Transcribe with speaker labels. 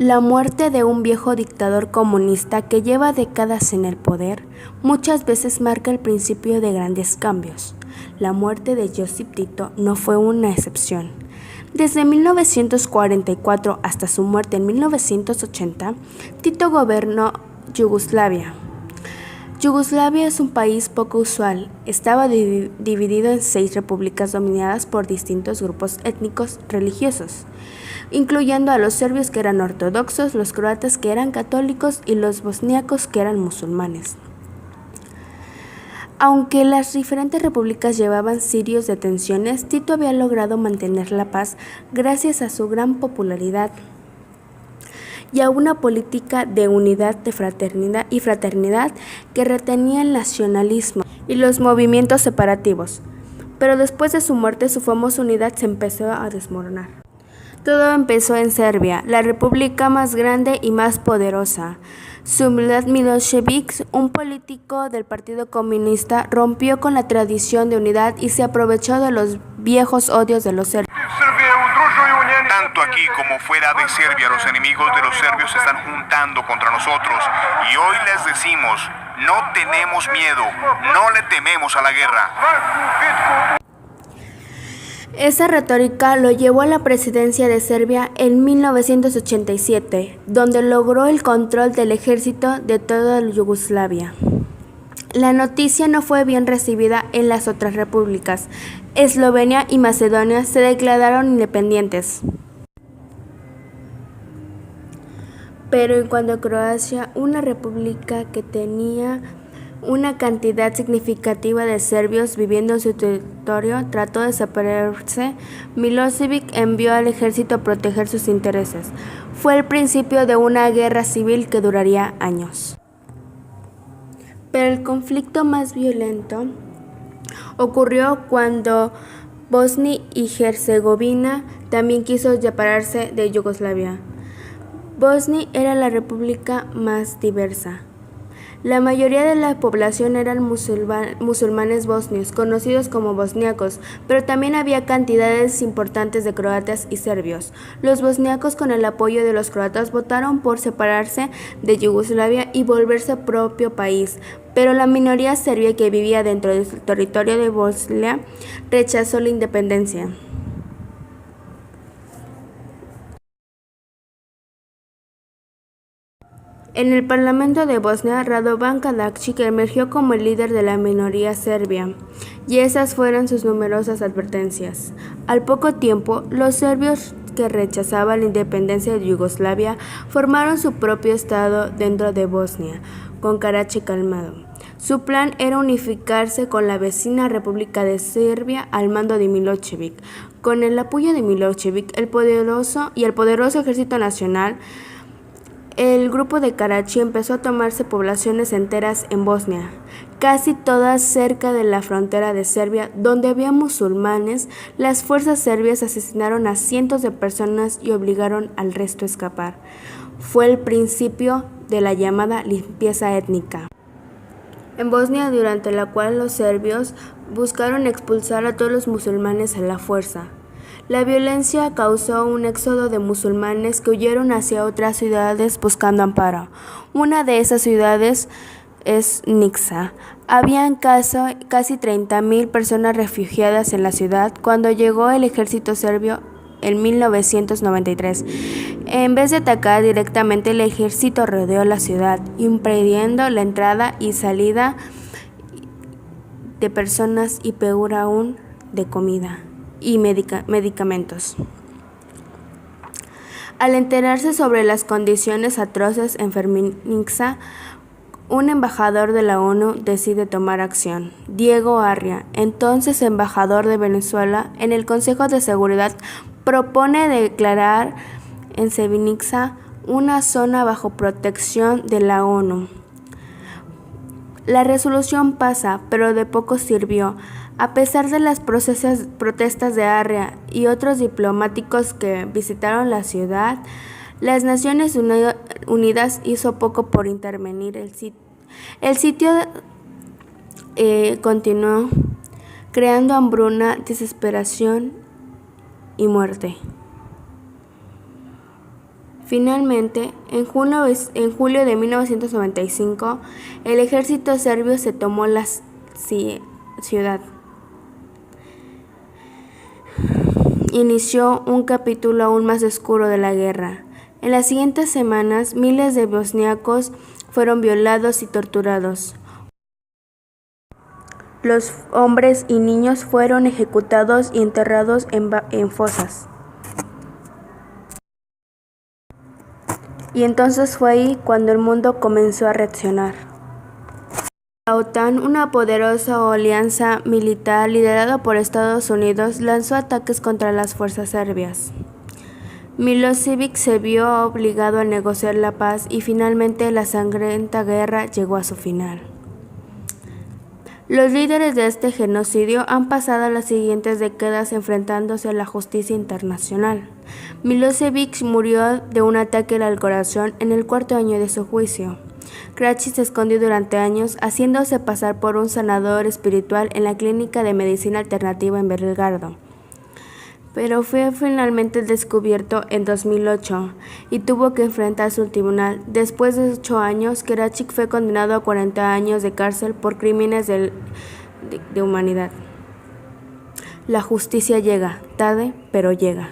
Speaker 1: La muerte de un viejo dictador comunista que lleva décadas en el poder muchas veces marca el principio de grandes cambios. La muerte de Josip Tito no fue una excepción. Desde 1944 hasta su muerte en 1980, Tito gobernó Yugoslavia. Yugoslavia es un país poco usual. Estaba dividido en 6 repúblicas dominadas por distintos grupos étnicos religiosos, incluyendo a los serbios que eran ortodoxos, los croatas que eran católicos y los bosníacos que eran musulmanes. Aunque las diferentes repúblicas llevaban siglos de tensiones, Tito había logrado mantener la paz gracias a su gran popularidad y a una política de unidad de fraternidad que retenía el nacionalismo y los movimientos separativos. Pero después de su muerte, su famosa unidad se empezó a desmoronar. Todo empezó en Serbia, la república más grande y más poderosa. Slobodan Milošević, un político del Partido Comunista, rompió con la tradición de unidad y se aprovechó de los viejos odios de los serbios.
Speaker 2: Tanto aquí como fuera de Serbia, los enemigos de los serbios se están juntando contra nosotros. Y hoy les decimos, no tenemos miedo, no le tememos a la guerra.
Speaker 1: Esa retórica lo llevó a la presidencia de Serbia en 1987, donde logró el control del ejército de toda Yugoslavia. La noticia no fue bien recibida en las otras repúblicas. Eslovenia y Macedonia se declararon independientes. Pero en cuanto a Croacia, una república que tenía una cantidad significativa de serbios viviendo en su territorio, trató de separarse, Milošević envió al ejército a proteger sus intereses. Fue el principio de una guerra civil que duraría años. Pero el conflicto más violento ocurrió cuando Bosnia y Herzegovina también quiso separarse de Yugoslavia. Bosnia era la república más diversa. La mayoría de la población eran musulmanes bosnios, conocidos como bosníacos, pero también había cantidades importantes de croatas y serbios. Los bosníacos, con el apoyo de los croatas, votaron por separarse de Yugoslavia y volverse propio país, pero la minoría serbia que vivía dentro del territorio de Bosnia rechazó la independencia. En el Parlamento de Bosnia, Radovan Karadzic emergió como el líder de la minoría serbia, y esas fueron sus numerosas advertencias. Al poco tiempo, los serbios que rechazaban la independencia de Yugoslavia formaron su propio estado dentro de Bosnia, con Karadzic calmado. Su plan era unificarse con la vecina República de Serbia al mando de Milošević. Con el apoyo de Milošević, el poderoso ejército nacional, el grupo de Karadzic empezó a tomarse poblaciones enteras en Bosnia, casi todas cerca de la frontera de Serbia, donde había musulmanes. Las fuerzas serbias asesinaron a cientos de personas y obligaron al resto a escapar. Fue el principio de la llamada limpieza étnica en Bosnia, durante la cual los serbios buscaron expulsar a todos los musulmanes a la fuerza. La violencia causó un éxodo de musulmanes que huyeron hacia otras ciudades buscando amparo. Una de esas ciudades es Nica. Habían casi 30,000 personas refugiadas en la ciudad cuando llegó el ejército serbio en 1993. En vez de atacar directamente, el ejército rodeó la ciudad, impidiendo la entrada y salida de personas y, peor aún, de comida y medicamentos. Al enterarse sobre las condiciones atroces en Nica, un embajador de la ONU decide tomar acción. Diego Arria, entonces embajador de Venezuela en el Consejo de Seguridad, propone declarar en Srebrenica una zona bajo protección de la ONU. La resolución pasa, pero de poco sirvió. A pesar de las protestas de Arria y otros diplomáticos que visitaron la ciudad, las Naciones Unidas hizo poco por intervenir. El sitio continuó, creando hambruna, desesperación y muerte. Finalmente, en julio de 1995, el ejército serbio se tomó la ciudad. Inició un capítulo aún más oscuro de la guerra. En las siguientes semanas, miles de bosniacos fueron violados y torturados. Los hombres y niños fueron ejecutados y enterrados en fosas. Y entonces fue ahí cuando el mundo comenzó a reaccionar. La OTAN, una poderosa alianza militar liderada por Estados Unidos, lanzó ataques contra las fuerzas serbias. Milošević se vio obligado a negociar la paz y finalmente la sangrienta guerra llegó a su final. Los líderes de este genocidio han pasado las siguientes décadas enfrentándose a la justicia internacional. Milošević murió de un ataque al corazón en el 4º año de su juicio. Karadzic se escondió durante años, haciéndose pasar por un sanador espiritual en la clínica de medicina alternativa en Belgrado. Pero fue finalmente descubierto en 2008 y tuvo que enfrentarse al tribunal. Después de 8 años, Karadzic fue condenado a 40 años de cárcel por crímenes de humanidad. La justicia llega, tarde, pero llega.